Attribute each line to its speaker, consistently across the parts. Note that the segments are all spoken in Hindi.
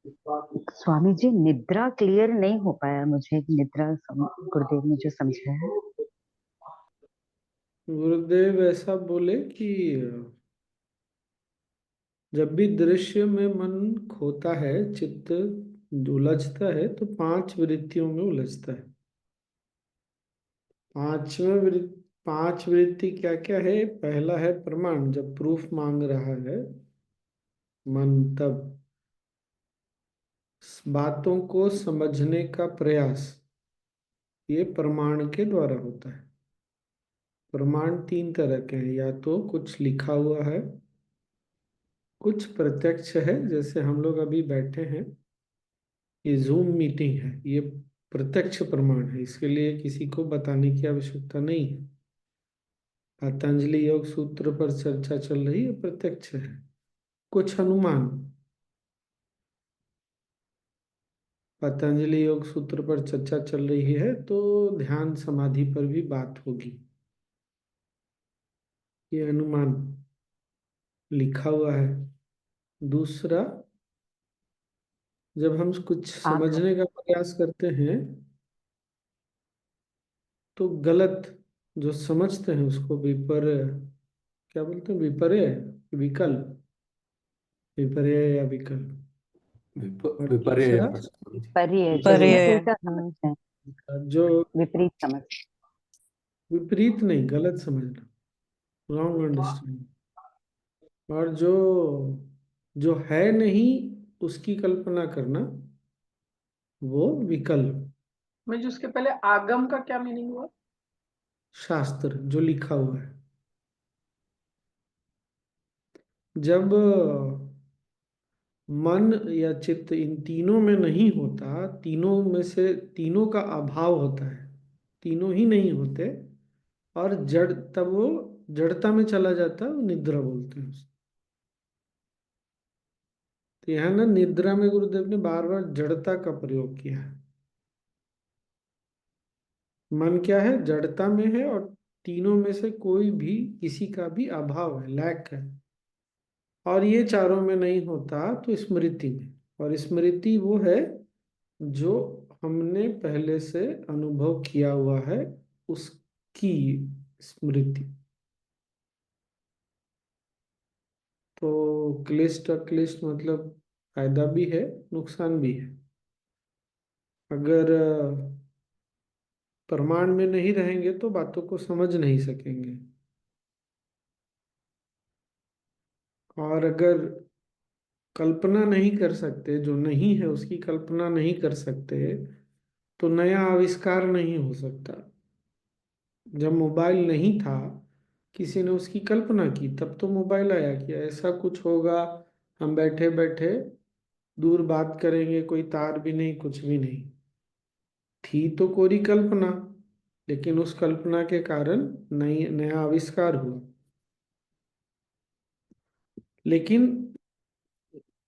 Speaker 1: स्वामी जी, निद्रा क्लियर नहीं हो पाया मुझे। गुरुदेव ने जो समझाया।
Speaker 2: गुरुदेव ऐसा बोले कि जब भी दृश्य में मन खोता है, चित्त उलझता है, तो पांच वृत्तियों में उलझता है। पांचवें वृत्ति, पांच वृत्ति क्या क्या है? पहला है प्रमाण, जब प्रूफ मांग रहा है मन, तब बातों को समझने का प्रयास, ये प्रमाण के द्वारा होता है। प्रमाण तीन तरह के हैं, या तो कुछ लिखा हुआ है, कुछ प्रत्यक्ष है, जैसे हम लोग अभी बैठे हैं, ये जूम मीटिंग है, ये प्रत्यक्ष प्रमाण है, इसके लिए किसी को बताने की आवश्यकता नहीं है। पतंजलि योग सूत्र पर चर्चा चल रही है, प्रत्यक्ष है। कुछ अनुमान, पतंजलि योग सूत्र पर चर्चा चल रही है तो ध्यान समाधि पर भी बात होगी, ये अनुमान लिखा हुआ है। दूसरा, जब हम कुछ
Speaker 1: आगम।
Speaker 2: समझने का प्रयास करते हैं तो गलत जो समझते हैं उसको क्या बोलते हैं, विपर्य, विकल्प, विपर्य या विकल्प। और
Speaker 3: विपर्य
Speaker 2: तीसरा,
Speaker 3: है स्वामी जी।
Speaker 1: पर ये जो
Speaker 2: जो
Speaker 1: हम
Speaker 4: पर्याय।
Speaker 1: उल्टा समझते हैं,
Speaker 2: जो
Speaker 1: विपरीत समझ।
Speaker 2: विपरीत नहीं, गलत समझना, रॉन्ग अंडरस्टैंडिंग। और जो जो है नहीं उसकी कल्पना करना, वो विकल्प।
Speaker 4: मैं जो उसके पहले आगम का क्या मीनिंग हुआ?
Speaker 2: शास्त्र जो लिखा हुआ है, जब मन या चित्त इन तीनों में नहीं होता, तीनों में से तीनों का अभाव होता है, तीनों ही नहीं होते, और जड़, तब वो जड़ता में चला जाता है, वो निद्रा बोलते हैं उसको। तो यहाँ ना निद्रा में गुरुदेव ने बार बार जड़ता का प्रयोग किया है। मन क्या है? जड़ता में है, और तीनों में से कोई भी, किसी का भी अभाव है, लैक है। और ये चारों में नहीं होता तो स्मृति में, और स्मृति वो है जो हमने पहले से अनुभव किया हुआ है, उसकी स्मृति। तो क्लिष्ट अक्लिष्ट मतलब फायदा भी है, नुकसान भी है। अगर प्रमाण में नहीं रहेंगे तो बातों को समझ नहीं सकेंगे, और अगर कल्पना नहीं कर सकते, जो नहीं है उसकी कल्पना नहीं कर सकते, तो नया आविष्कार नहीं हो सकता। जब मोबाइल नहीं था, किसी ने उसकी कल्पना की, तब तो मोबाइल आया कि ऐसा कुछ होगा, हम बैठे बैठे दूर बात करेंगे, कोई तार भी नहीं, कुछ भी नहीं। थी तो कोरी कल्पना, लेकिन उस कल्पना के कारण नई नया आविष्कार हुआ। लेकिन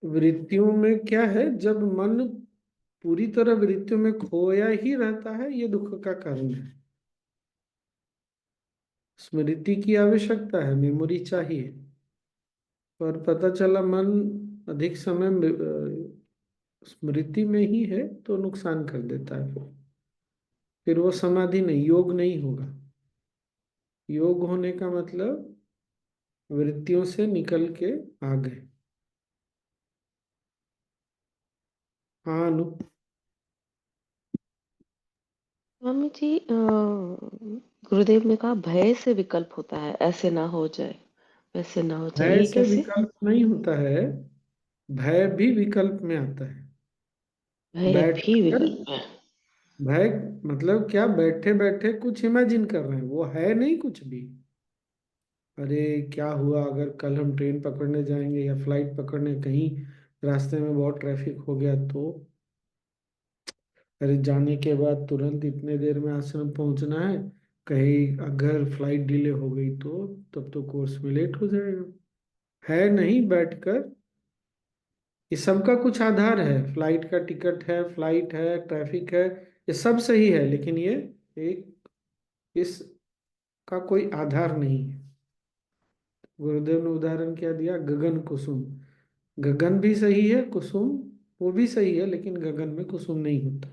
Speaker 2: वृत्तियों में क्या है, जब मन पूरी तरह वृत्तियों में खोया ही रहता है, ये दुख का कारण है। स्मृति की आवश्यकता है, मेमोरी चाहिए, पर पता चला मन अधिक समय स्मृति में ही है तो नुकसान कर देता है। फिर वो समाधि नहीं, योग नहीं होगा। योग होने का मतलब वृत्तियों से निकल के आ गए। हाँ अनु।
Speaker 5: स्वामी जी, गुरुदेव ने कहा भय से विकल्प होता है, ऐसे ना हो जाए, वैसे ना हो जाए,
Speaker 2: भय
Speaker 5: ये
Speaker 2: से
Speaker 5: कैसे?
Speaker 2: विकल्प नहीं होता है, भय भी विकल्प में आता है।
Speaker 5: भय भी
Speaker 2: बैठकर,
Speaker 5: विकल्प है।
Speaker 2: भय मतलब क्या, बैठे बैठे कुछ इमेजिन कर रहे हैं, वो है नहीं कुछ भी। अरे क्या हुआ अगर कल हम ट्रेन पकड़ने जाएंगे या फ्लाइट पकड़ने, कहीं रास्ते में बहुत ट्रैफिक हो गया तो, अरे जाने के बाद तुरंत इतने देर में आश्रम पहुंचना है, कहीं अगर फ्लाइट डिले हो गई तो तब तो कोर्स में लेट हो जाएगा। है नहीं बैठकर, ये सबका कुछ आधार है, फ्लाइट का टिकट है, फ्लाइट है, ट्रैफिक है, ये सब सही है, लेकिन ये एक, इसका कोई आधार नहीं है। गुरुदेव ने उदाहरण क्या दिया? गगन कुसुम। गगन भी सही है, कुसुम वो भी सही है, लेकिन गगन में कुसुम नहीं होता।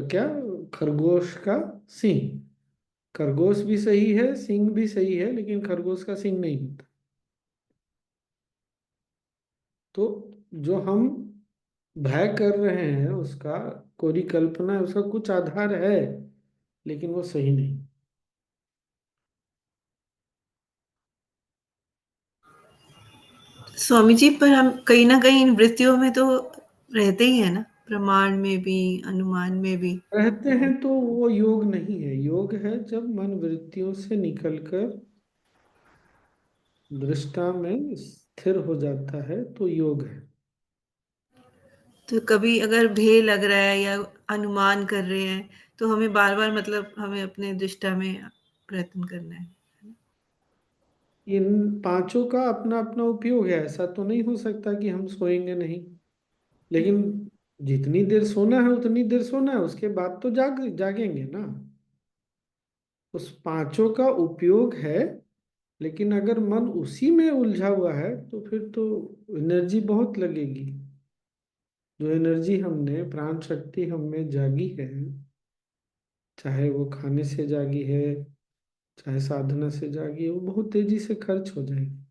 Speaker 2: क्या, खरगोश का सिंह। खरगोश भी सही है, सिंह भी सही है, लेकिन खरगोश का सिंह नहीं होता। तो जो हम भय कर रहे हैं उसका कोई कल्पना है, उसका कुछ आधार है, लेकिन वो सही नहीं।
Speaker 3: स्वामी जी, पर हम कहीं ना कहीं इन वृत्तियों में तो रहते ही है ना, प्रमाण में भी, अनुमान में भी।
Speaker 2: रहते हैं तो वो योग नहीं है। योग है जब मन वृत्तियों से निकलकर दृष्टा में स्थिर हो जाता है, तो योग है।
Speaker 3: तो कभी अगर भय लग रहा है या अनुमान कर रहे हैं, तो हमें बार बार मतलब हमें अपने दृष्टा में प्रयत्न करना है।
Speaker 2: इन पांचों का अपना अपना उपयोग है। ऐसा तो नहीं हो सकता कि हम सोएंगे नहीं, लेकिन जितनी देर सोना है उतनी देर सोना है, उसके बाद तो जागेंगे ना। उस पांचों का उपयोग है, लेकिन अगर मन उसी में उलझा हुआ है तो फिर तो एनर्जी बहुत लगेगी। जो एनर्जी हमने, प्राण शक्ति हम में जागी है, चाहे वो खाने से जागी है, चाहे साधना से जागी है, वो बहुत तेजी से खर्च हो जाएगी।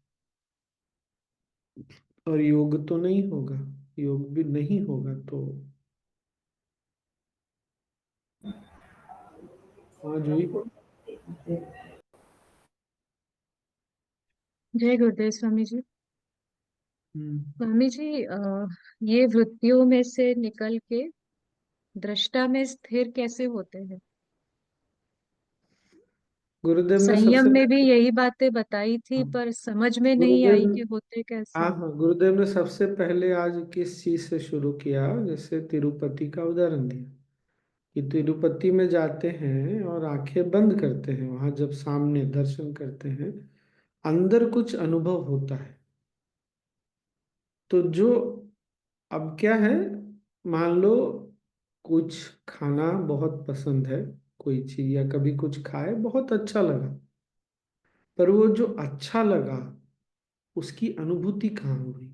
Speaker 2: और योग तो नहीं होगा, योग भी नहीं होगा तो आज हुई।
Speaker 6: जय गुरुदेव स्वामी जी।
Speaker 2: हम्म।
Speaker 6: स्वामी जी, ये वृत्तियों में से निकल के दृष्टा में स्थिर कैसे होते हैं?
Speaker 2: गुरुदेव ने
Speaker 6: संयम
Speaker 2: सबसे
Speaker 6: में भी
Speaker 2: पहले,
Speaker 6: यही बातें बताई थी,
Speaker 2: हाँ,
Speaker 6: पर समझ में नहीं
Speaker 2: गुरुदेव
Speaker 6: आई
Speaker 2: ने,
Speaker 6: कि होते
Speaker 2: हाँ
Speaker 6: कैसे।
Speaker 2: हाँ, गुरुदेव ने सबसे पहले आज किस चीज से शुरू किया, जैसे तिरुपति का उदाहरण दिया कि तिरुपति में जाते हैं और आंखें बंद करते हैं, वहां जब सामने दर्शन करते हैं, अंदर कुछ अनुभव होता है। तो जो, अब क्या है, मान लो कुछ खाना बहुत पसंद है, कोई चीज, या कभी कुछ खाए बहुत अच्छा लगा, पर वो जो अच्छा लगा उसकी अनुभूति कहाँ हुई।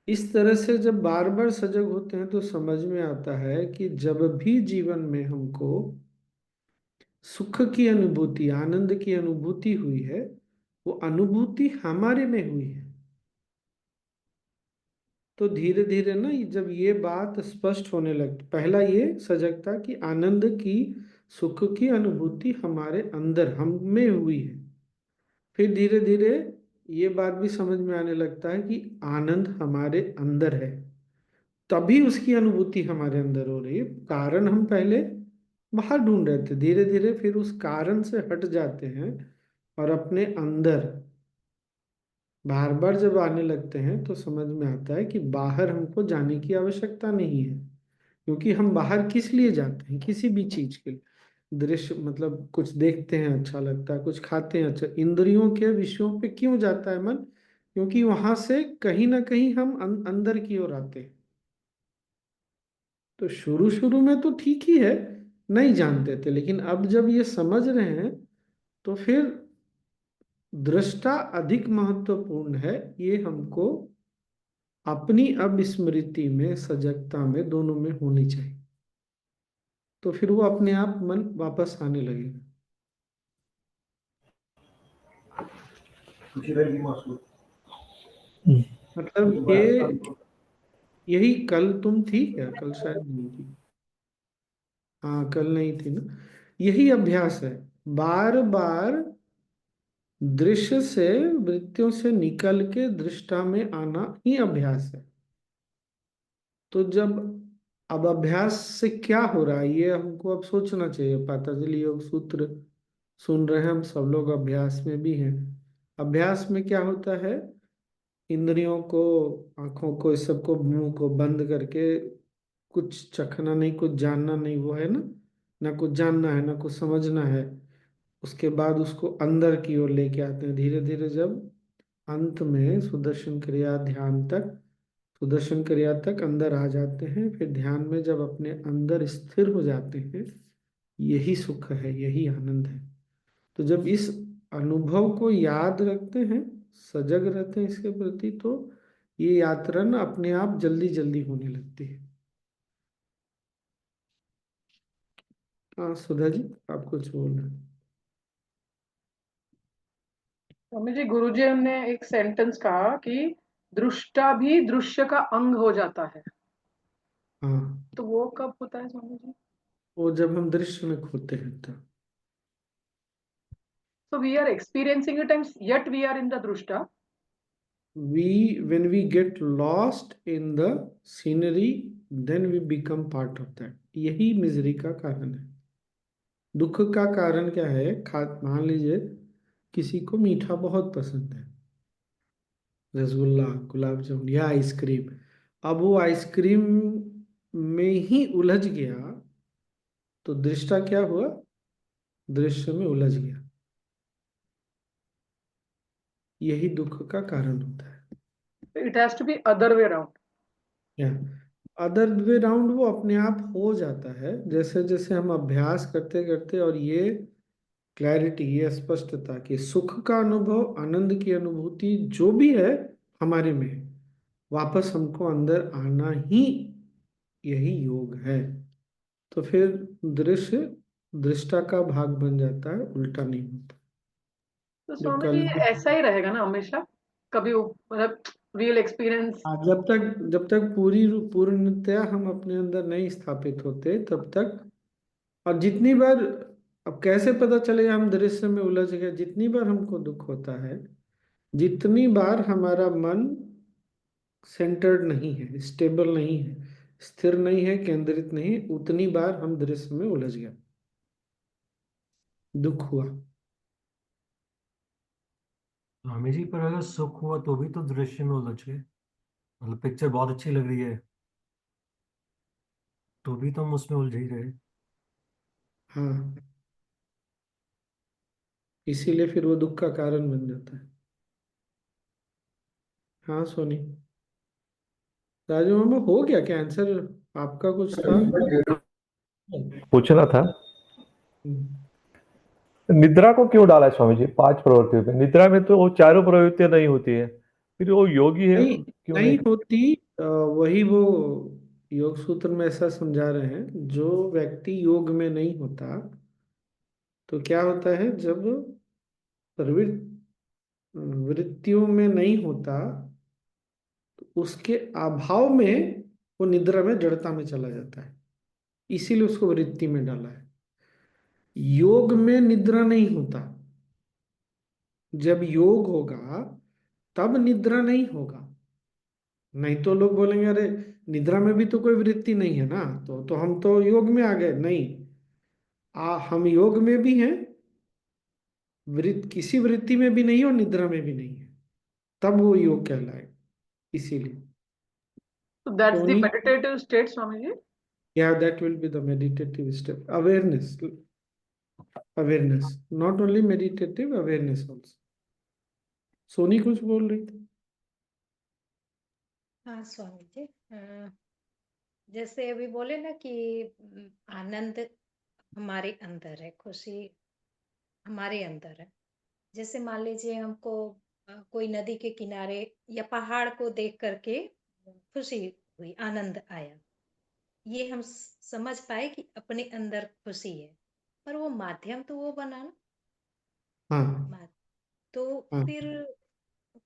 Speaker 2: इस तरह से जब बार बार सजग होते हैं तो समझ में आता है कि जब भी जीवन में हमको सुख की अनुभूति, आनंद की अनुभूति हुई है, वो अनुभूति हमारे में हुई है। तो धीरे धीरे ना, जब ये बात स्पष्ट होने लगती, पहला ये सजगता कि आनंद की, सुख की अनुभूति हमारे अंदर, हम में हुई है। फिर धीरे धीरे ये बात भी समझ में आने लगता है कि आनंद हमारे अंदर है, तभी उसकी अनुभूति हमारे अंदर हो रही है। कारण हम पहले बाहर ढूंढ रहे थे, धीरे धीरे फिर उस कारण से हट जाते हैं और अपने अंदर बार बार जब आने लगते हैं तो समझ में आता है कि बाहर हमको जाने की आवश्यकता नहीं है। क्योंकि हम बाहर किस लिए जाते हैं, किसी भी चीज के लिए, दृश्य मतलब कुछ देखते हैं अच्छा लगता है, कुछ खाते हैं अच्छा, इंद्रियों के विषयों पे क्यों जाता है मन? क्योंकि वहां से कहीं ना कहीं हम अंदर की ओर आते हैं। तो शुरू शुरू में तो ठीक ही है, नहीं जानते थे, लेकिन अब जब ये समझ रहे हैं तो फिर दृष्टा अधिक महत्वपूर्ण है, ये हमको अपनी अब स्मृति में, सजगता में, दोनों में होनी चाहिए। तो फिर वो अपने आप मन वापस आने लगेगा। मतलब ये, यही कल तुम थी क्या? कल शायद नहीं थी। हाँ, कल नहीं थी ना। यही अभ्यास है, बार बार दृश्य से, वृत्तियों से निकल के दृष्टा में आना ही अभ्यास है। तो जब, अब अभ्यास से क्या हो रहा है ये हमको अब सोचना चाहिए। पतंजलि योग सूत्र सुन रहे हैं हम सब लोग, अभ्यास में भी हैं। अभ्यास में क्या होता है, इंद्रियों को, आंखों को, इस सबको, मुंह को बंद करके, कुछ चखना नहीं, कुछ जानना नहीं, वो है ना, ना कुछ जानना है ना कुछ समझना है। उसके बाद उसको अंदर की ओर लेके आते हैं धीरे धीरे। जब अंत में सुदर्शन क्रिया ध्यान तक, सुदर्शन क्रिया तक अंदर आ जाते हैं, फिर ध्यान में जब अपने अंदर स्थिर हो जाते हैं, यही सुख है, यही आनंद है। तो जब इस अनुभव को याद रखते हैं, सजग रहते हैं इसके प्रति, तो ये यात्रा ना अपने आप जल्दी जल्दी होने लगती है। हाँ सुधा जी, आप कुछ बोल रहे हैं?
Speaker 4: स्वामी जी, गुरुजी ने एक सेंटेंस कहा कि दृष्टा भी दृश्य का अंग हो जाता है,
Speaker 2: हाँ,
Speaker 4: तो वो कब होता है स्वामी जी?
Speaker 2: वो जब हम दृश्य में खोते हैं तब।
Speaker 4: So we are experiencing it and yet we are in the drushta.
Speaker 2: When we get lost in the scenery, then we become part of that. यही मिजरी का कारण है। दुख का कारण क्या है? मान लीजिए किसी को मीठा बहुत पसंद है, रसगुल्ला, गुलाब जामुन या आइसक्रीम। अब वो आइसक्रीम में ही उलझ गया तो दृष्टा क्या हुआ? दृश्य में उलझ गया। यही दुख का कारण होता है।
Speaker 4: It has to be other way around.
Speaker 2: या अदर वे राउंड वो अपने आप हो जाता है जैसे जैसे हम अभ्यास करते करते। और ये क्लैरिटी, ये स्पष्टता कि सुख का अनुभव, आनंद की अनुभूति जो भी है हमारे में है, वापस हमको अंदर आना ही यही योग है। तो फिर दृश्य दृष्टा का भाग बन जाता है, उल्टा नहीं होता।
Speaker 4: तो
Speaker 2: जो
Speaker 4: स्वामी
Speaker 2: कल
Speaker 4: जी ऐसा ही रहेगा ना हमेशा? कभी मतलब रियल एक्सपीरियंस?
Speaker 2: जब तक पूर्णतया हम अपने अंदर नहीं स्थापित होते तब तक। और जितनी बार, अब कैसे पता चले हम दृश्य में उलझ गए? जितनी बार हमको दुख होता है, जितनी बार हमारा मन सेंटर्ड नहीं है, स्टेबल नहीं है, स्थिर नहीं है, केंद्रित नहीं है, उतनी बार हम दृश्य में उलझ गए, दुख हुआ।
Speaker 7: स्वामी जी, पर अगर सुख हुआ तो भी तो दृश्य में उलझ गए। मतलब पिक्चर बहुत अच्छी लग रही है तो भी तो हम उसमें उलझ ही रहे।
Speaker 2: हाँ, इसीलिए फिर वो दुख का कारण बन जाता है। हाँ सोनी, राजू मामा, हो गया क्या आंसर? आपका कुछ था?
Speaker 8: पूछना था,
Speaker 2: हम्म।
Speaker 8: निद्रा को क्यों डाला है स्वामी जी 5 प्रवृत्तियों पे? निद्रा में तो वो चारों प्रवृत्तियां नहीं होती है, फिर वो योगी है
Speaker 2: नहीं,
Speaker 8: क्यों
Speaker 2: नहीं
Speaker 8: नहीं?
Speaker 2: होती। वही वो योग सूत्र में ऐसा समझा रहे हैं, जो व्यक्ति योग में नहीं होता तो क्या होता है, जब वृत्तियों में नहीं होता तो उसके अभाव में वो निद्रा में, जड़ता में चला जाता है। इसीलिए उसको वृत्ति में डाला है। योग में निद्रा नहीं होता। जब योग होगा तब निद्रा नहीं होगा। नहीं तो लोग बोलेंगे अरे निद्रा में भी तो कोई वृत्ति नहीं है ना, तो हम तो योग में आ गए। नहीं, हम योग में भी हैं, किसी वृत्ति में भी नहीं और निद्रा में भी नहीं है, तब वो योग कहलाए। इसीलिए
Speaker 4: So that's the
Speaker 2: Soni,
Speaker 4: meditative state, Swami ji.
Speaker 2: yeah, that will be the meditative step. Awareness, not only meditative, awareness also. Soni कुछ बोल रही थी?
Speaker 9: हाँ स्वामी जी, जैसे अभी बोले ना कि आनंद हमारे अंदर है, खुशी हमारे अंदर है। जैसे मान लीजिए हमको कोई नदी के किनारे या पहाड़ को देख करके खुशी हुई, आनंद आया, ये हम समझ पाए कि अपने अंदर खुशी है, पर वो माध्यम तो वो बना ना।
Speaker 2: हाँ,
Speaker 9: तो
Speaker 2: हाँ,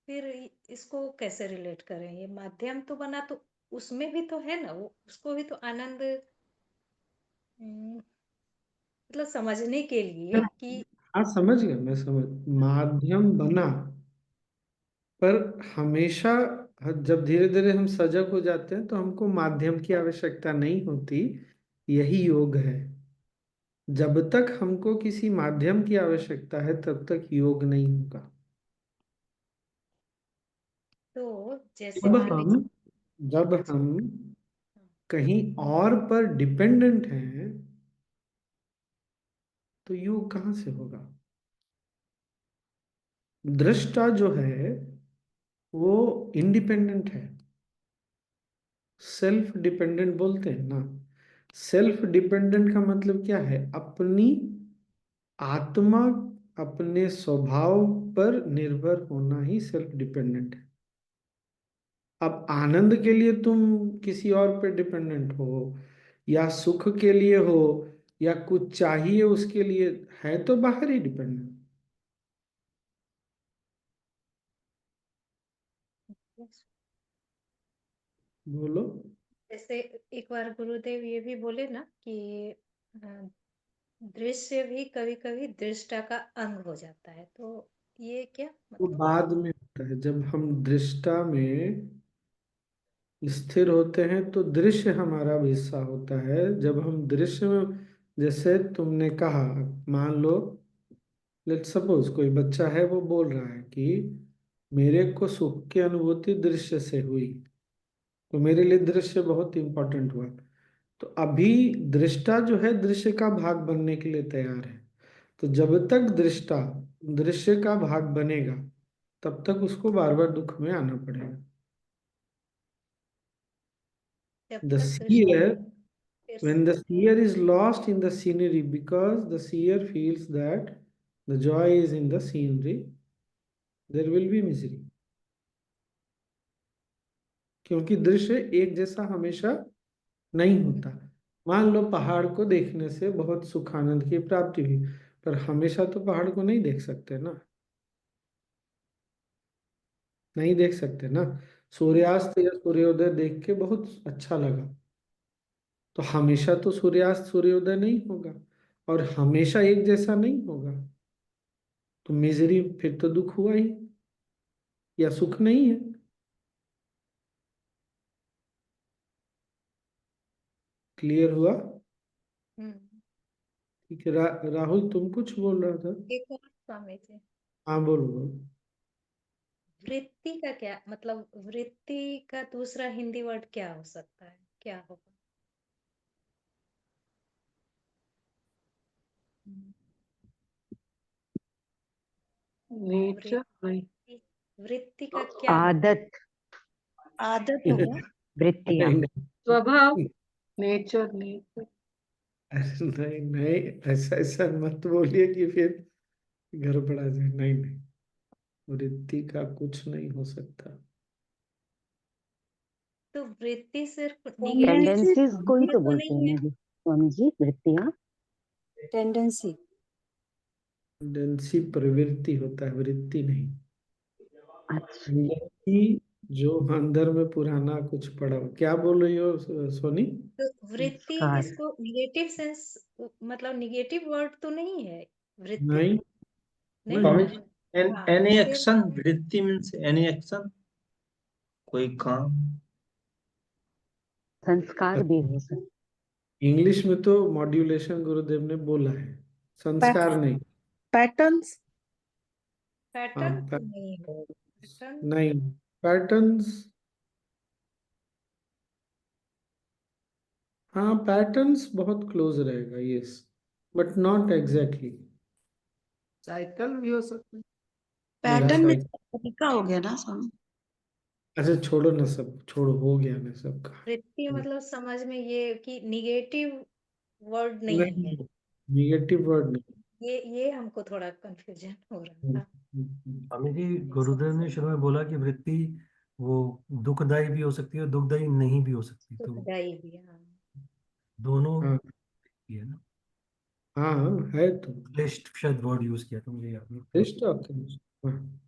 Speaker 9: फिर इसको कैसे रिलेट करें? ये माध्यम तो बना, तो उसमें भी तो है ना, वो उसको भी तो आनंद, मतलब समझने के लिए कि
Speaker 2: हाँ, समझ गया मैं, समझ। माध्यम बना, पर हमेशा जब धीरे धीरे हम सजग हो जाते हैं तो हमको माध्यम की आवश्यकता नहीं होती। यही योग है। जब तक हमको किसी माध्यम की आवश्यकता है तब तक योग नहीं होगा।
Speaker 9: तो जैसे
Speaker 2: जब
Speaker 9: मान
Speaker 2: हम
Speaker 9: लीजिए,
Speaker 2: जब
Speaker 9: अच्छा,
Speaker 2: हम कहीं और पर डिपेंडेंट हैं तो योग कहाँ से होगा? दृष्टा जो है वो इंडिपेंडेंट है। सेल्फ डिपेंडेंट बोलते हैं ना। सेल्फ डिपेंडेंट का मतलब क्या है? अपनी आत्मा, अपने स्वभाव पर निर्भर होना ही सेल्फ डिपेंडेंट है। अब आनंद के लिए तुम किसी और पे डिपेंडेंट हो, या सुख के लिए हो, या कुछ चाहिए उसके लिए, है तो बाहर ही डिपेंडेंट। बोलो।
Speaker 9: जैसे एक बार गुरुदेव ये भी बोले ना कि अ, दृश्य भी कभी कभी दृष्टा का अंग हो जाता है, तो ये क्या
Speaker 2: वो
Speaker 9: मतलब?
Speaker 2: बाद में होता है, जब हम दृष्टा में स्थिर होते हैं तो दृश्य हमारा भी हिस्सा होता है। जब हम दृश्य में, जैसे तुमने कहा, मान लो, लेट सपोज कोई बच्चा है, वो बोल रहा है कि मेरे को सुख की अनुभूति दृश्य से हुई, तो मेरे लिए दृश्य बहुत इंपॉर्टेंट हुआ। तो अभी दृष्टा जो है दृश्य का भाग बनने के लिए तैयार है। तो जब तक दृष्टा दृश्य का भाग बनेगा, तब तक उसको बार बार दुख में आना पड़ेगा।
Speaker 9: जब
Speaker 2: The
Speaker 9: तक दृष्टि
Speaker 2: seer,
Speaker 9: फिर
Speaker 2: when the seer is lost in the scenery, because the seer feels that the joy is in the scenery, there will be misery. क्योंकि दृश्य एक जैसा हमेशा नहीं होता। मान लो पहाड़ को देखने से बहुत सुख आनंद की प्राप्ति हुई, पर हमेशा तो पहाड़ को नहीं देख सकते ना, नहीं देख सकते ना। सूर्यास्त या सूर्योदय देख के बहुत अच्छा लगा, तो हमेशा तो सूर्यास्त सूर्योदय नहीं होगा, और हमेशा एक जैसा नहीं होगा, तो मिजरी फिर तो दुख हुआ ही, या सुख नहीं है। क्लियर हुआ? ठीक है। राहुल तुम कुछ बोल रहा था।
Speaker 9: एक और स्वामी जी,
Speaker 2: हाँ बोलो बोलो।
Speaker 9: वृत्ति का क्या मतलब? वृत्ति का दूसरा हिंदी वर्ड क्या हो सकता है, क्या होगा?
Speaker 4: नेचर नहीं,
Speaker 9: वृत्ति वृत्ति का क्या मतलब?
Speaker 1: आदत,
Speaker 9: आदत होगा।
Speaker 1: वृत्तियां।
Speaker 2: नहीं
Speaker 6: स्वभाव।
Speaker 2: नहीं,
Speaker 4: नेचर नेचर।
Speaker 2: अरे नहीं नहीं, ऐसा ऐसा मत बोलिए कि फिर गड़बड़ा जाए। नहीं नहीं, वृत्ति का कुछ नहीं हो सकता।
Speaker 9: तो वृत्ति सिर्फ निगेटिव
Speaker 1: टेंडेंसीज को ही तो
Speaker 9: तो
Speaker 1: बोलते हैं
Speaker 9: नहीं है?
Speaker 1: ना जी स्वामी जी, वृत्तियां।
Speaker 9: टेंडेंसी।
Speaker 2: टेंडेंसी प्रवृत्ति होता है, वृत्ति नहीं।
Speaker 1: अच्छा,
Speaker 2: वृत्ति जो अंदर में पुराना कुछ पड़ा हो। क्या बोल रही हो सोनी?
Speaker 9: तो वृत्ति
Speaker 1: संस्कार।
Speaker 9: इसको निगेटिव सेंस मतलब निगेटिव वर्ड तो नहीं है वृत्ति?
Speaker 2: नहीं
Speaker 9: नहीं
Speaker 2: नहीं।
Speaker 9: ना?
Speaker 10: स्वामी जी,
Speaker 9: हाँ,
Speaker 10: एनी
Speaker 9: फिर
Speaker 10: एक्शन, वृत्ति मीन्स एनी एक्शन, कोई काम।
Speaker 1: संस्कार भी हो सकता।
Speaker 2: इंग्लिश में तो मॉड्यूलेशन गुरुदेव ने बोला है, संस्कार नहीं।
Speaker 11: पैटर्न्स।
Speaker 2: हाँ
Speaker 9: पैटर्न तो नहीं है। पैटर्न
Speaker 2: नहीं, पैटर्न्स, हाँ पैटर्न्स बहुत क्लोज रहेगा, yes, but not exactly.
Speaker 10: Cycle भी हो सकता है।
Speaker 2: नहीं
Speaker 11: पैटर्न में
Speaker 2: साइड।
Speaker 11: तरीका हो गया ना स्वामी।
Speaker 2: अच्छा छोड़ो ना, सब छोड़ो, हो गया ना सबका।
Speaker 9: वृत्ति मतलब समझ में ये कि निगेटिव वर्ड नहीं
Speaker 2: नहीं,
Speaker 9: है।
Speaker 2: निगेटिव वर्ड नहीं।
Speaker 9: ये हमको थोड़ा कंफ्यूजन हो रहा
Speaker 2: हम्म,
Speaker 9: था।
Speaker 7: स्वामी जी, गुरुदेव ने शुरू में बोला कि वृत्ति वो दुखदाई भी हो सकती है और दुखदाई नहीं भी हो सकती, तो
Speaker 9: सुखदाई भी, हाँ।
Speaker 7: दोनों
Speaker 2: हाँ
Speaker 7: ही है ना।
Speaker 2: हाँ हाँ, है तो।
Speaker 7: क्लिष्ट शायद वर्ड यूज किया था, मुझे याद नहीं।
Speaker 2: Best option. हाँ,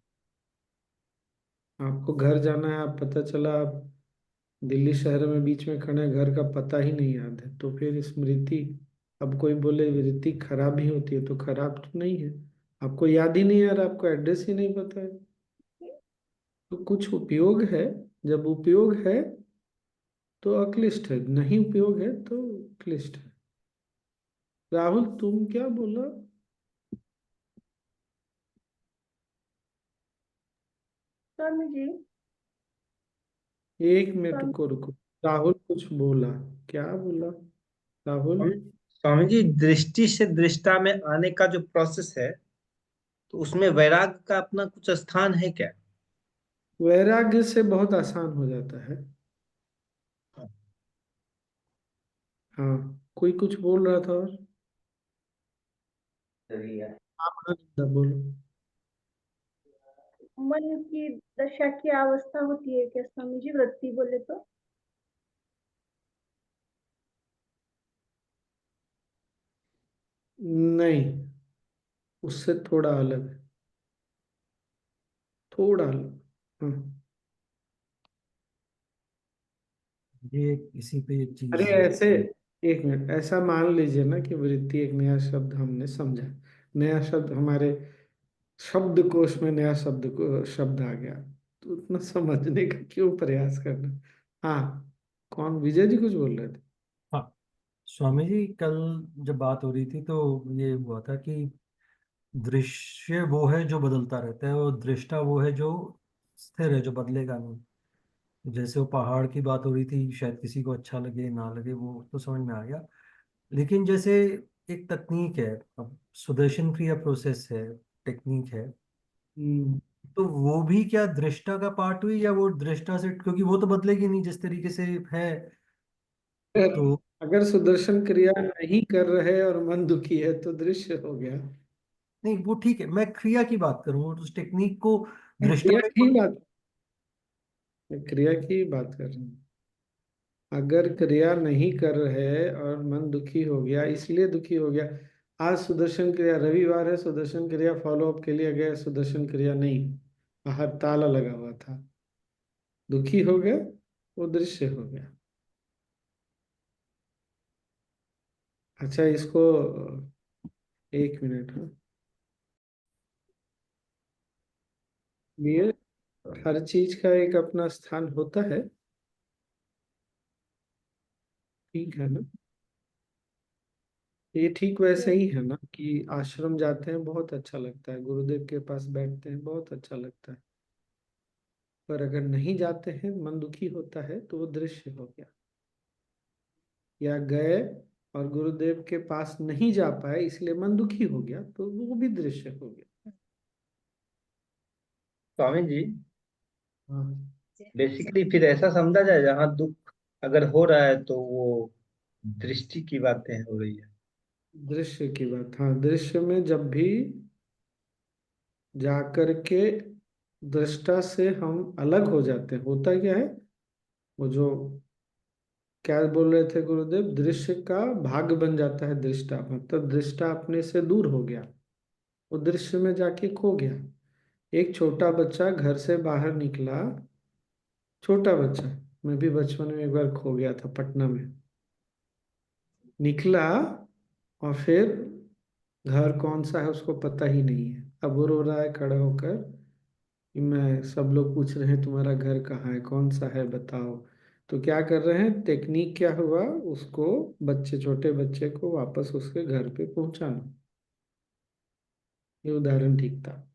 Speaker 2: आपको घर जाना है, आप पता चला आप दिल्ली शहर में बीच में खड़े हैं, घर का पता ही नहीं याद है, तो फिर स्मृति। अब कोई बोले वृत्ति खराब ही होती है, तो खराब तो नहीं है, आपको याद ही नहीं आ रहा, आपको एड्रेस ही नहीं पता है, तो कुछ उपयोग है। जब उपयोग है तो अक्लिष्ट है, नहीं उपयोग है तो क्लिष्ट है। राहुल तुम क्या बोला?
Speaker 4: स्वामी जी,
Speaker 2: एक मिनट,
Speaker 4: स्वामी
Speaker 2: रुको रुको। राहुल कुछ बोला, क्या बोला राहुल?
Speaker 10: स्वामी स्वामी जी, दृष्टि से दृष्टा में आने का जो प्रोसेस है, तो उसमें वैराग्य का अपना कुछ स्थान है क्या?
Speaker 2: वैराग्य से बहुत आसान हो जाता है। हाँ, कोई कुछ बोल रहा था और
Speaker 10: चलिए।
Speaker 2: आप बोलो।
Speaker 12: मन की दशा की अवस्था होती है क्या स्वामी जी, वृत्ति बोले तो?
Speaker 2: नहीं, उससे थोड़ा अलग है, थोड़ा अलग। हाँ।
Speaker 7: ये इसी पे एक
Speaker 2: अरे
Speaker 7: चीज
Speaker 2: ऐसे, एक मिनट, ऐसा मान लीजिए ना कि वृत्ति एक नया शब्द हमने समझा, नया शब्द हमारे शब्दकोश में, नया शब्द को शब्द आ गया, तो उतना समझने का क्यों प्रयास करना। हाँ, कौन, विजय जी कुछ बोल रहे थे?
Speaker 7: हाँ स्वामी जी, कल जब बात हो रही थी तो ये हुआ था कि दृश्य वो है जो बदलता रहता है और दृष्टा वो है जो स्थिर है, जो बदलेगा नहीं। जैसे वो पहाड़ की बात हो रही थी, शायद किसी को अच्छा लगे ना लगे, वो तो समझ में आ गया। लेकिन जैसे एक तकनीक है, अब सुदर्शन क्रिया प्रोसेस है, टेक्निक है,
Speaker 2: हम्म।
Speaker 7: तो वो भी क्या दृष्टा का पार्ट हुई, या वो दृष्टा से, क्योंकि वो तो बदलेगी नहीं जिस तरीके से है।
Speaker 2: अगर
Speaker 7: तो
Speaker 2: अगर सुदर्शन क्रिया नहीं कर रहे और मन दुखी है तो दृश्य हो गया।
Speaker 7: नहीं, वो ठीक है, मैं क्रिया की बात करूँ, उस टेक्निक को
Speaker 2: मैं
Speaker 7: दृष्टा में
Speaker 2: क्रिया की बात कर रहा हूँ। अगर क्रिया नहीं कर रहे और मन दुखी हो गया, इसलिए दुखी हो गया, आज सुदर्शन क्रिया, रविवार है, सुदर्शन क्रिया फॉलो अप के लिए गए, सुदर्शन क्रिया नहीं, बाहर ताला लगा हुआ था, दुखी हो गया, वो दृश्य हो गया। अच्छा, इसको एक मिनट, हाँ, ये हर चीज का एक अपना स्थान होता है, ठीक है ना। ये ठीक वैसे ही है ना कि आश्रम जाते हैं बहुत अच्छा लगता है, गुरुदेव के पास बैठते हैं बहुत अच्छा लगता है, पर अगर नहीं जाते हैं, मन दुखी होता है, तो वो दृश्य हो गया। या गए और गुरुदेव के पास नहीं जा पाए इसलिए मन दुखी हो गया, तो वो भी दृश्य हो गया।
Speaker 10: स्वामी जी,
Speaker 2: हाँ,
Speaker 10: बेसिकली फिर ऐसा समझा जाए, जहाँ दुख अगर हो रहा है तो वो दृष्टि की बातें हो रही है।
Speaker 2: दृश्य की बात, हाँ, दृश्य में जब भी जाकर के दृष्टा से हम अलग हो जाते हैं, होता क्या है, वो जो, क्या बोल रहे थे गुरुदेव, दृश्य का भाग बन जाता है दृष्टा, मतलब दृष्टा अपने से दूर हो गया, वो दृश्य में जाके खो गया। एक छोटा बच्चा घर से बाहर निकला, छोटा बच्चा, मैं भी बचपन में एक बार खो गया था पटना में, निकला और फिर घर कौन सा है उसको पता ही नहीं है, अब वो रो रहा है खड़ा होकर कि मैं, सब लोग पूछ रहे हैं तुम्हारा घर कहाँ है, कौन सा है बताओ। तो क्या कर रहे हैं, टेक्निक क्या हुआ, उसको, बच्चे, छोटे बच्चे को वापस उसके घर पे पहुंचाना, ये उदाहरण ठीक था।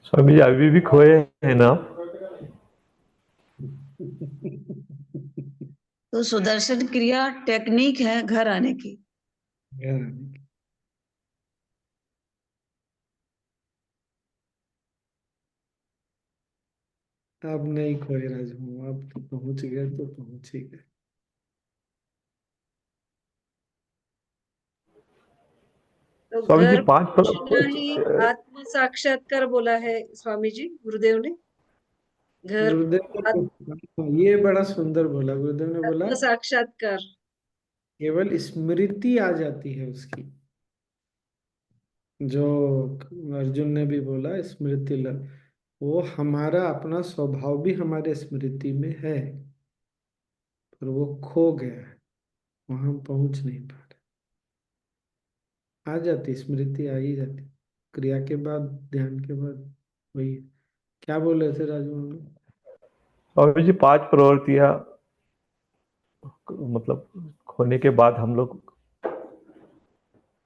Speaker 8: स्वामी जी अभी भी खोए हैं ना?
Speaker 11: तो सुदर्शन क्रिया टेक्निक है घर आने की।
Speaker 2: अब नहीं खोए राजू, अब तो पहुंच गए तो पहुंच ही गए।
Speaker 3: तो
Speaker 8: स्वामी जी
Speaker 3: घर
Speaker 8: 5
Speaker 3: पहुंचना ही आत्म साक्षात्कार बोला है स्वामी जी, गुरुदेव ने। घर
Speaker 2: ये बड़ा सुंदर बोला गुरुदेव ने, बोला
Speaker 3: आत्म साक्षात्कार।
Speaker 2: केवल स्मृति आ जाती है उसकी, जो अर्जुन ने भी बोला स्मृति वो हमारा अपना स्वभाव भी हमारे स्मृति में है, पर वो खो गया है, वहां हम पहुंच नहीं पा रहे। आ जाती स्मृति, आ ही जाती क्रिया के बाद, ध्यान के बाद। वही, क्या बोल रहे थे राजू हम लोग?
Speaker 8: स्वामी जी 5 प्रवृत्तियां मतलब खोने के बाद हम लोग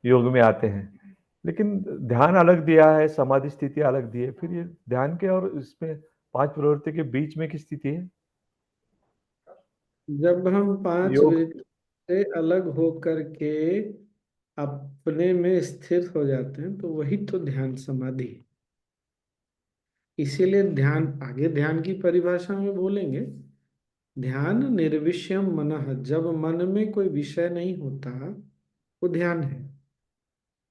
Speaker 8: योग में आते हैं, लेकिन ध्यान अलग दिया है, समाधि स्थिति अलग दी है, फिर ये ध्यान के और इसमें 5 प्रवृत्ति के बीच में की स्थिति है
Speaker 2: जब हम पांच
Speaker 8: योग।
Speaker 2: वृत्ति से अलग हो करके अपने में स्थिर हो जाते हैं, तो वही तो ध्यान समाधि है। इसीलिए ध्यान, आगे ध्यान की परिभाषा में बोलेंगे, ध्यान निर्विषयम मनः, जब मन में कोई विषय नहीं होता, वो ध्यान है।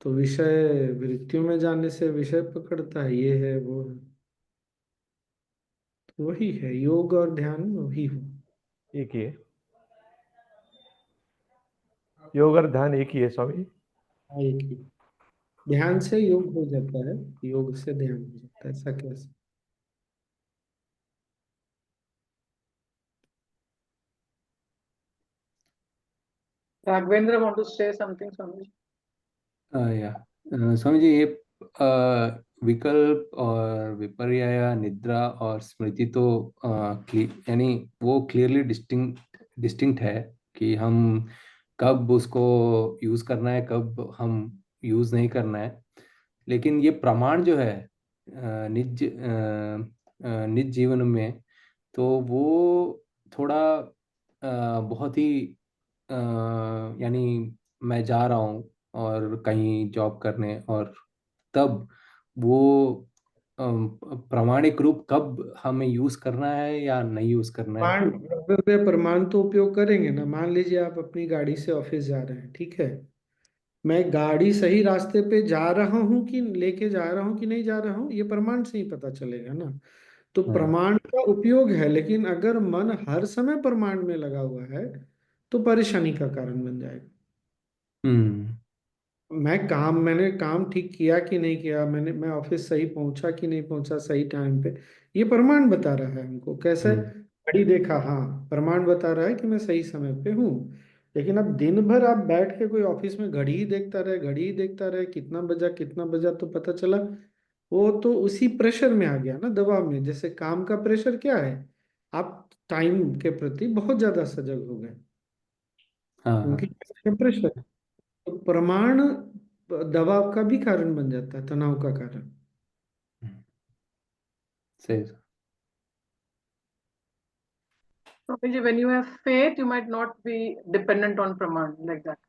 Speaker 2: तो विषय वृत्तियों में जाने से विषय पकड़ता है, ये है वो है, तो वही है योग और ध्यान, वही हो।
Speaker 8: एक ही है, योग और ध्यान एक ही है स्वामी जी।
Speaker 2: हाँ, एक ही। ध्यान से योग हो जाता है, योग से ध्यान हो जाता है, ऐसा कैसे?
Speaker 4: Raghavendra want to say something, Swamiji?
Speaker 13: या स्वामी जी, ये विकल्प और विपर्य, निद्रा और स्मृति तो यानी वो क्लियरली डिस्टिंक्ट है कि हम कब उसको यूज करना है, कब हम यूज नहीं करना है। लेकिन ये प्रमाण जो है निज जीवन में, तो वो थोड़ा बहुत ही यानी मैं जा रहा हूँ और कहीं जॉब करने, और तब वो प्रामाणिक रूप कब हमें यूज करना है या नहीं यूज करना है।
Speaker 2: प्रमाण तो उपयोग करेंगे ना। मान लीजिए आप अपनी गाड़ी से ऑफिस जा रहे हैं, ठीक है। मैं गाड़ी सही रास्ते पे जा रहा हूँ कि लेके जा रहा हूँ कि नहीं जा रहा हूँ, ये प्रमाण से ही पता चलेगा ना। तो
Speaker 13: हाँ।
Speaker 2: प्रमाण का उपयोग है, लेकिन अगर मन हर समय प्रमाण में लगा हुआ है तो परेशानी का कारण बन जाएगा।
Speaker 13: हम्म।
Speaker 2: मैंने काम ठीक किया कि नहीं किया, मैं ऑफिस सही पहुंचा कि नहीं पहुंचा सही टाइम पे, ये प्रमाण बता रहा है हमको। कैसे? घड़ी देखा, हाँ, प्रमाण बता रहा है कि मैं सही समय पे हूँ। लेकिन अब दिन भर आप बैठ के कोई ऑफिस में घड़ी ही देखता रहे, घड़ी ही देखता रहे, कितना बजा कितना बजा, तो पता चला वो तो उसी प्रेशर में आ गया ना, दबाव में। जैसे काम का प्रेशर क्या है, आप टाइम के प्रति बहुत ज्यादा सजग हो गए
Speaker 13: हाँ
Speaker 2: क्योंकि
Speaker 13: हाँ।
Speaker 2: प्रेशर है। तो प्रमाण दबाव का भी कारण बन जाता है, तनाव का कारण।
Speaker 13: सही।
Speaker 4: Swamiji, when you have faith, you might not be dependent on Praman like that.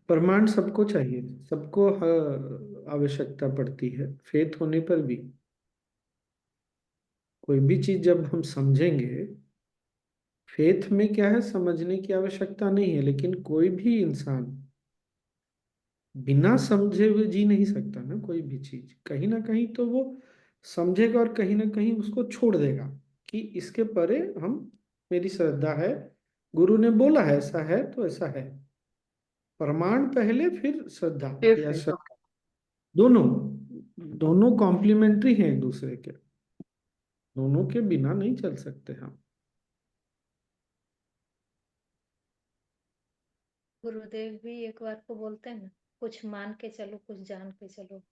Speaker 2: प्रमाण सबको चाहिए, सबको आवश्यकता पड़ती है, फेथ होने पर भी। कोई भी चीज जब हम समझेंगे, फेथ में क्या है, समझने की आवश्यकता नहीं है, लेकिन कोई भी इंसान बिना समझे हुए जी नहीं सकता ना। कोई भी चीज कहीं ना कहीं तो वो समझेगा और कहीं ना कहीं उसको छोड़ देगा कि इसके परे हम, मेरी श्रद्धा है, गुरु ने बोला है ऐसा है तो ऐसा है। प्रमाण पहले, फिर श्रद्धा
Speaker 4: Yes,
Speaker 2: या
Speaker 4: yes,
Speaker 2: श्रद्धा, दोनों दोनों कॉम्प्लीमेंट्री हैं एक दूसरे के, दोनों के बिना नहीं चल सकते हम।
Speaker 9: गुरुदेव भी एक बार को बोलते हैं ना, कुछ मान के चलो, कुछ जान के चलो।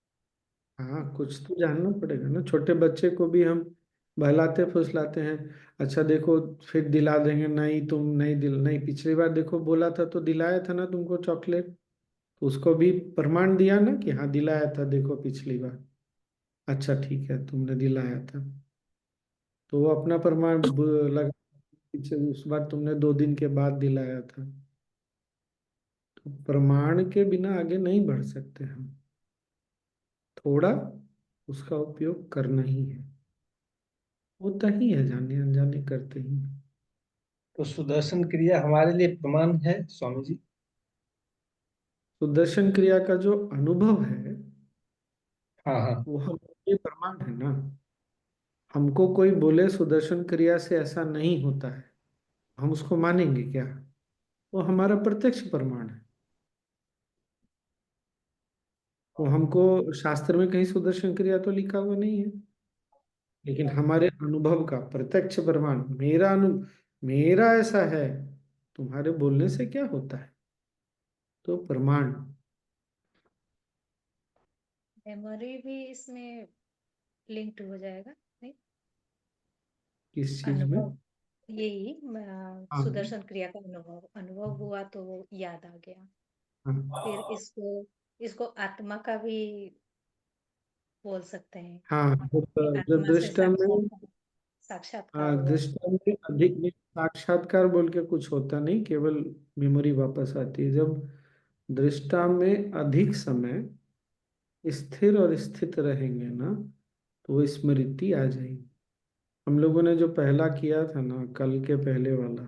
Speaker 2: हाँ, कुछ तो जानना पड़ेगा ना। छोटे बच्चे को भी हम बहलाते फुसलाते हैं, अच्छा देखो, फिर दिला देंगे, नहीं तुम नहीं नहीं, पिछली बार देखो बोला था तो दिलाया था ना तुमको चॉकलेट, तो उसको भी प्रमाण दिया ना कि हाँ दिलाया था, देखो पिछली बार, अच्छा ठीक है तुमने दिलाया था। तो वो अपना प्रमाण लगा, पीछे उस बार तुमने 2 दिन के बाद दिलाया था। तो प्रमाण के बिना आगे नहीं बढ़ सकते हम, थोड़ा उसका उपयोग करना ही है, होता ही है, जाने अनजाने करते ही हैं।
Speaker 10: तो सुदर्शन क्रिया हमारे लिए प्रमाण है स्वामी जी।
Speaker 2: सुदर्शन क्रिया का जो अनुभव है
Speaker 10: हाँ हाँ।
Speaker 2: वो हम, ये प्रमाण है ना। हमको कोई बोले सुदर्शन क्रिया से ऐसा नहीं होता है, हम उसको मानेंगे क्या? वो हमारा प्रत्यक्ष प्रमाण है। वो हमको शास्त्र में कहीं सुदर्शन क्रिया तो लिखा हुआ नहीं है, लेकिन हमारे अनुभव का प्रत्यक्ष प्रमाण, मेरा ऐसा है, तुम्हारे बोलने से क्या होता है, तो प्रमाण।
Speaker 9: मेमोरी भी इसमें लिंक्ड हो जाएगा, नहीं?
Speaker 2: किस चीज में?
Speaker 9: अनुभव, यही
Speaker 2: हाँ
Speaker 9: सुदर्शन क्रिया का अनुभव अनुभव हुआ तो वो याद आ गया।
Speaker 2: हाँ
Speaker 9: फिर इसको इसको आत्मा का भी बोल सकते हैं
Speaker 2: हाँ,
Speaker 9: कि
Speaker 2: जब
Speaker 9: आत्मा से
Speaker 2: दृष्टा में,
Speaker 9: साक्षात्कार हुआ।
Speaker 2: दृष्टा में अधिक में साक्षात्कार बोल के कुछ होता नहीं, केवल मेमोरी वापस आती है। जब दृष्टा में अधिक समय स्थिर और स्थित रहेंगे ना, तो वो स्मृति आ जाएगी। हम लोगों ने जो पहला किया था ना, कल के पहले वाला,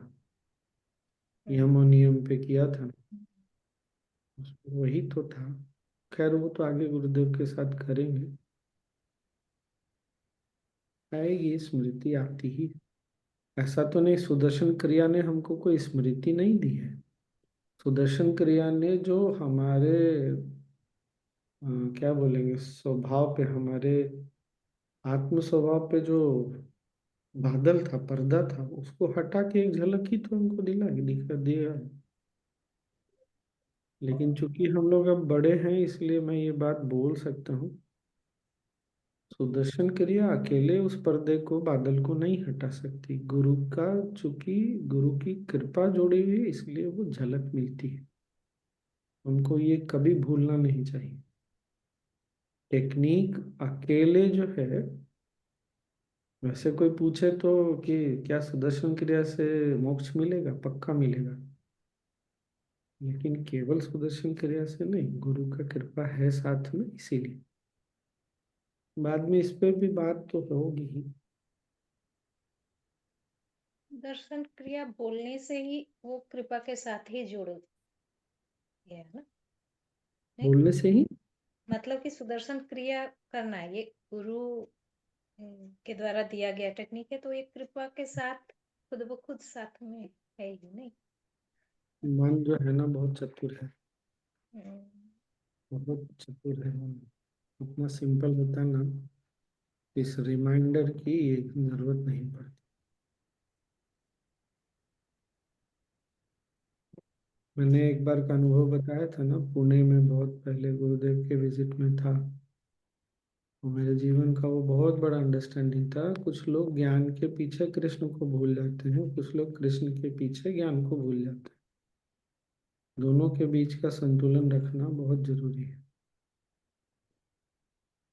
Speaker 2: यम और नियम पे किया था ना, वही तो था। खैर वो तो आगे गुरुदेव के साथ करेंगे, आएगी स्मृति, आती ही। ऐसा तो नहीं सुदर्शन क्रिया ने हमको कोई स्मृति नहीं दी है। सुदर्शन क्रिया ने जो हमारे क्या बोलेंगे स्वभाव पे, हमारे आत्म स्वभाव पे जो बादल था, पर्दा था, उसको हटा के एक झलक ही तो हमको दिखा दिया। लेकिन चूंकि हम लोग अब बड़े हैं, इसलिए मैं ये बात बोल सकता हूँ, सुदर्शन क्रिया अकेले उस पर्दे को, बादल को नहीं हटा सकती। गुरु का, चूंकि गुरु की कृपा जुड़ी हुई है, इसलिए वो झलक मिलती है। हमको ये कभी भूलना नहीं चाहिए। टेक्निक अकेले जो है, वैसे कोई पूछे तो कि क्या सुदर्शन क्रिया से मोक्ष मिलेगा, पक्का मिलेगा, लेकिन केवल सुदर्शन क्रिया से नहीं, गुरु का कृपा है साथ में, इसीलिए। बाद में इस पे भी बात तो होगी ही।
Speaker 9: दर्शन क्रिया बोलने से ही वो कृपा के साथ ही जुड़ गया है ना, नहीं?
Speaker 2: बोलने से ही
Speaker 9: मतलब कि सुदर्शन क्रिया करना है, ये गुरु के द्वारा दिया गया टेक्निक है, तो ये कृपा के साथ खुद ब खुद साथ में है ही, नहीं?
Speaker 2: मन जो है ना बहुत चतुर है,
Speaker 9: हम्म,
Speaker 2: बहुत चतुर है मन। इतना सिंपल होता है ना, इस रिमाइंडर की जरूरत नहीं पड़ती। मैंने एक बार का अनुभव बताया था ना, पुणे में बहुत पहले गुरुदेव के विजिट में था। और मेरे जीवन का वो बहुत बड़ा अंडरस्टैंडिंग था। कुछ लोग ज्ञान के पीछे कृष्ण को भूल जाते हैं, कुछ लोग कृष्ण के पीछे ज्ञान को भूल जाते हैं। दोनों के बीच का संतुलन रखना बहुत जरूरी है।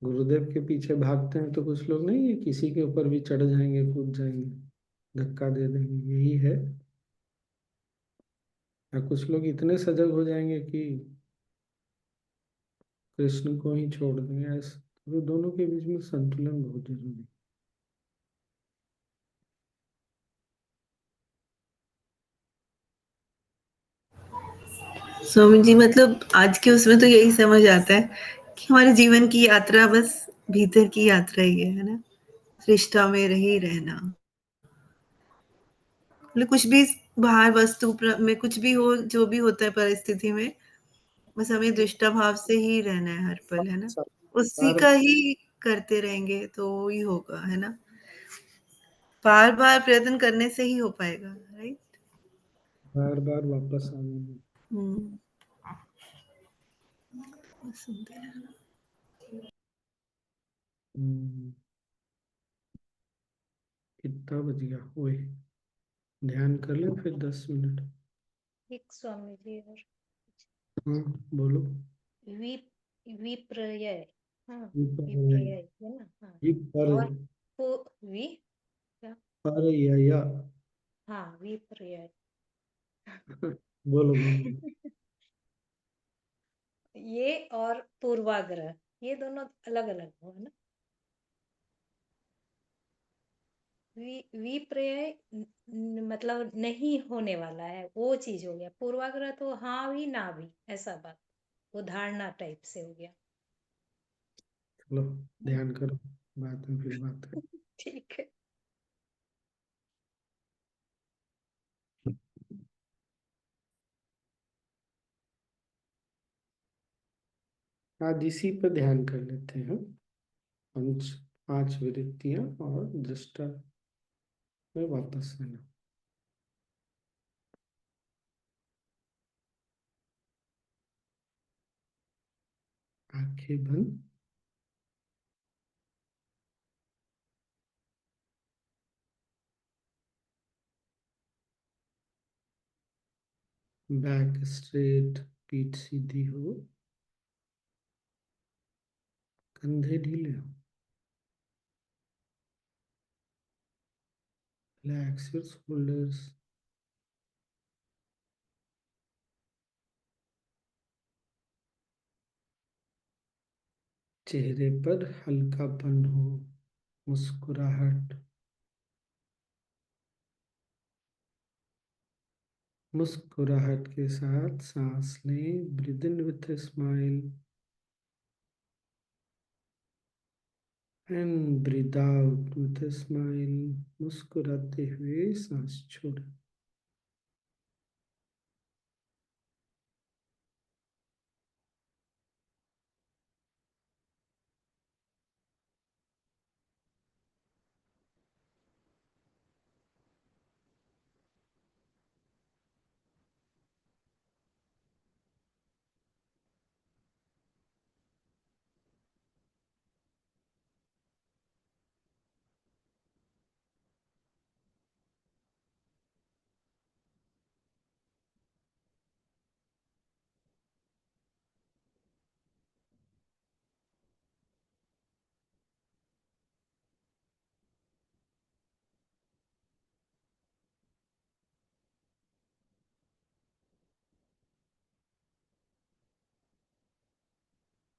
Speaker 2: गुरुदेव के पीछे भागते हैं तो कुछ लोग नहीं है, किसी के ऊपर भी चढ़ जाएंगे, कूद जाएंगे, धक्का दे देंगे, यही है। या कुछ लोग इतने सजग हो जाएंगे कि कृष्ण को ही छोड़ देंगे। ऐसा तो दोनों के बीच में संतुलन बहुत जरूरी है।
Speaker 3: स्वामी जी, मतलब आज के उसमें तो यही समझ आता है कि हमारे जीवन की यात्रा बस भीतर की यात्रा ही है ना, रिश्ता में रही रहना। मतलब कुछ भी बाहर वस्तु में कुछ भी हो, जो भी होता है परिस्थिति में, बस हमें दृष्टा भाव से ही रहना है हर पल, है ना, उसी
Speaker 2: बार
Speaker 3: का ही करते रहेंगे तो ही होगा, है ना। बार बार प्रयत्न करने से ही हो पाएगा, राइट।
Speaker 2: बार बार वापस आना।
Speaker 3: हम्म, सुंदर।
Speaker 2: कितना बज गया? वही ध्यान कर ले फिर 10 मिनट।
Speaker 9: एक स्वामी जी और
Speaker 2: हाँ बोलो।
Speaker 9: विप्रयय, हाँ
Speaker 2: विपर्य,
Speaker 9: विप्रयय है ना, हाँ।
Speaker 2: विपर्य,
Speaker 9: और वो वि क्या,
Speaker 2: पर्यय।
Speaker 9: हाँ विप्रयय।
Speaker 2: बोलो बोलो।
Speaker 9: ये और पूर्वाग्रह, ये दोनों अलग अलग हो, है ना। विपर्यय मतलब नहीं होने वाला है, वो चीज हो गया। पूर्वाग्रह तो हाँ भी ना भी, ऐसा बात, वो धारणा टाइप से हो गया।
Speaker 2: चलो ध्यान करो, बाद में फिर बात करें।
Speaker 9: ठीक है।
Speaker 2: आज इसी पर ध्यान कर लेते हैं। पंच 5 वृत्तियां और दृष्टा में वापस आना। आंखें बंद। बैक स्ट्रेट, पीठ सीधी हो, कंधे ढीले हो। Relax your shoulders. चेहरे पर हल्कापन हो, मुस्कुराहट। मुस्कुराहट के साथ सांस लें, breathe in with smile and breathe out with smile. मुस्कुराते हुए सांस छोड़ें।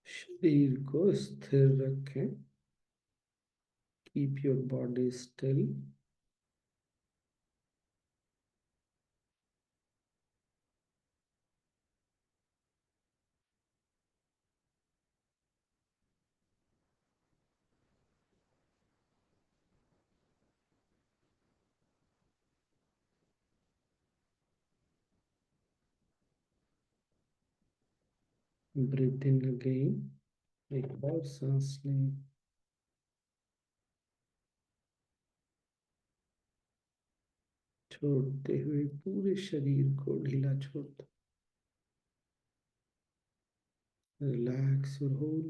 Speaker 2: शरीर को स्थिर रखें। Keep your body still. Breathe in again. एक और सांस लें। छोड़ते हुए पूरे शरीर को ढीला छोड़ दो। Relax your whole.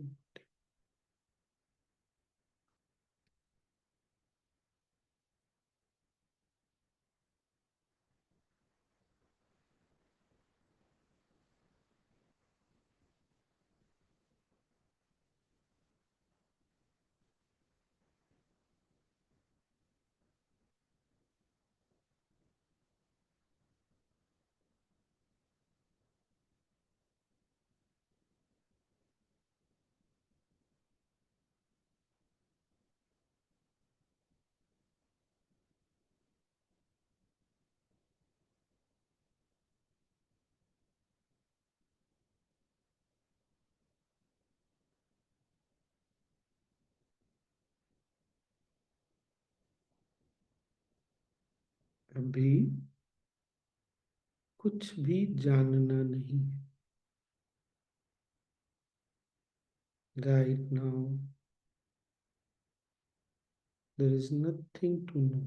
Speaker 2: अभी कुछ भी जानना नहीं है। Right now there is nothing to know.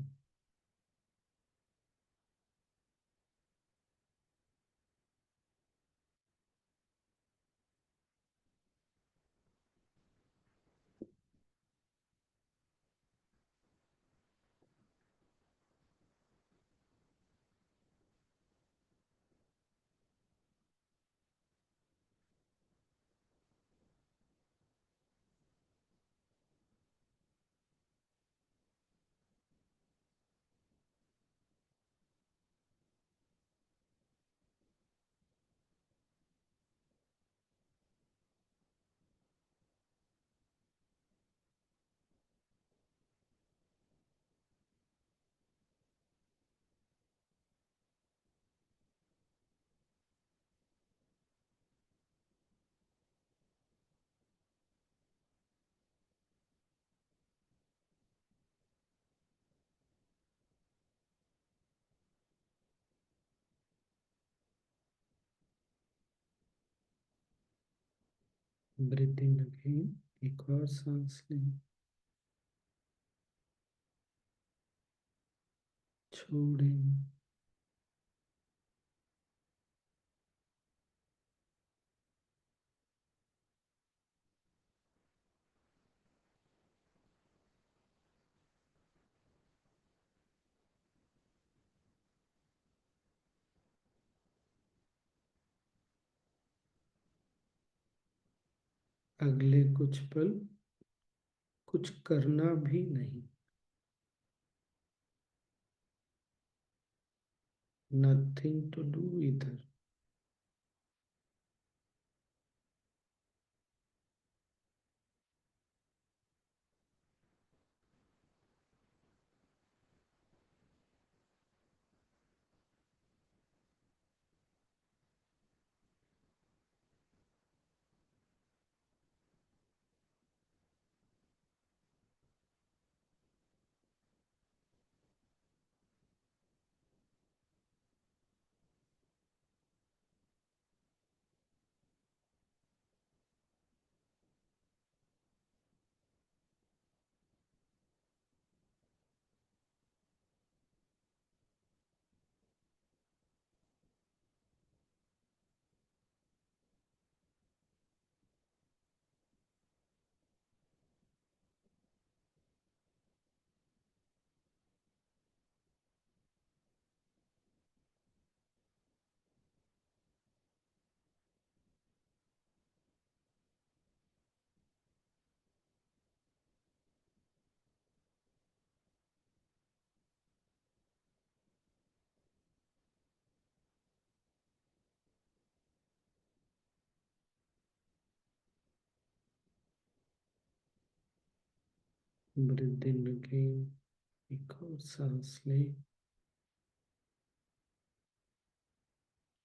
Speaker 2: Breathe in again. एक और सांस लें। छोड़ें। अगले कुछ पल कुछ करना भी नहीं। नथिंग टू डू इधर। Breathe in again. एक और सांस लें,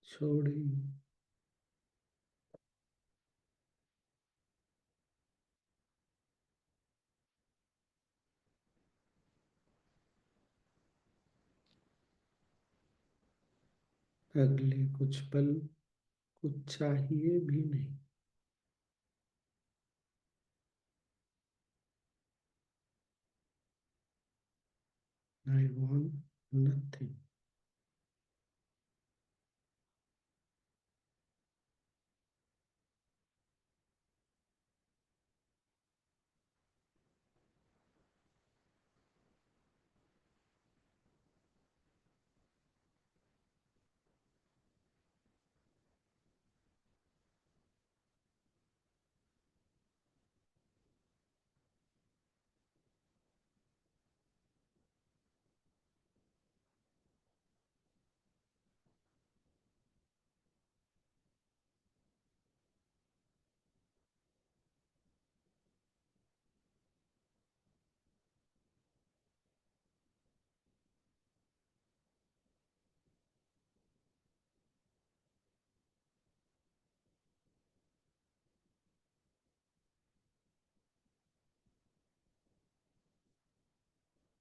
Speaker 2: छोड़ें। अगले कुछ पल कुछ चाहिए भी नहीं। I want nothing.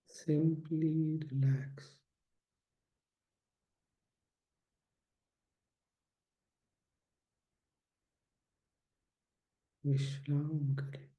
Speaker 2: Simply relax. विश्राम करें।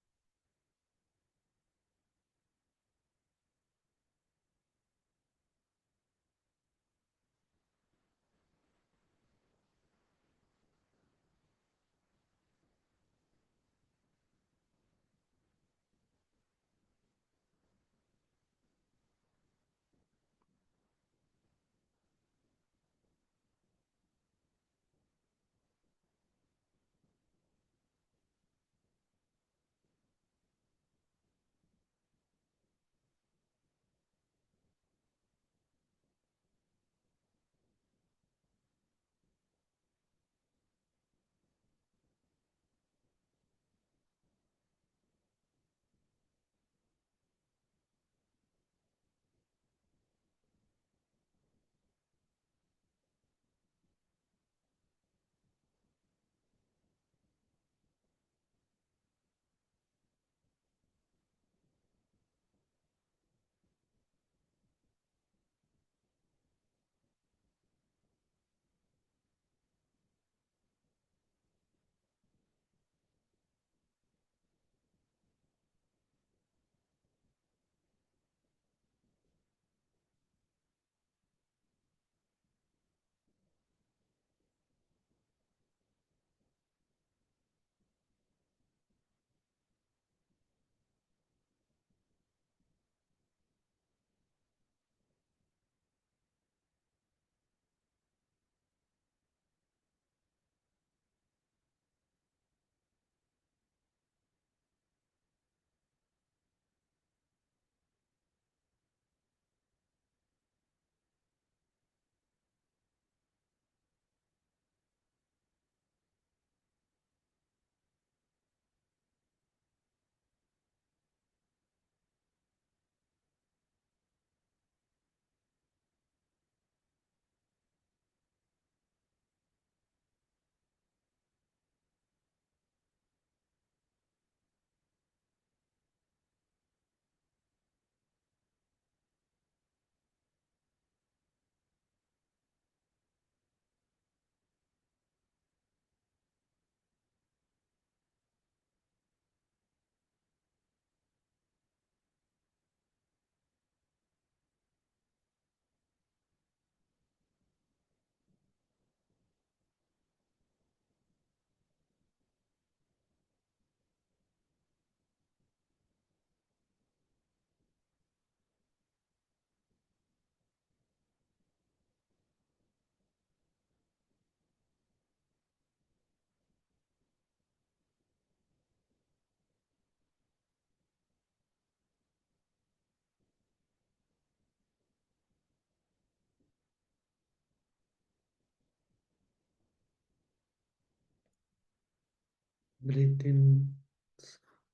Speaker 2: Breathe in,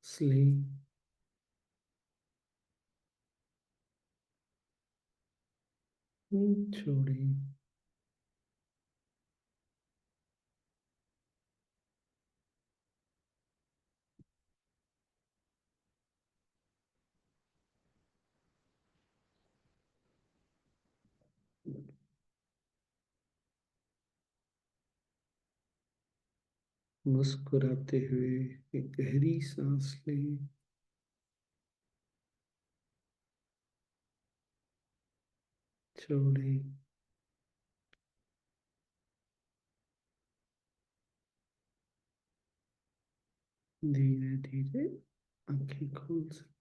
Speaker 2: sleep. छोड़िए। मुस्कुराते हुए एक गहरी सांस लें। छोड़ें। धीरे धीरे आंखें खोल सकते।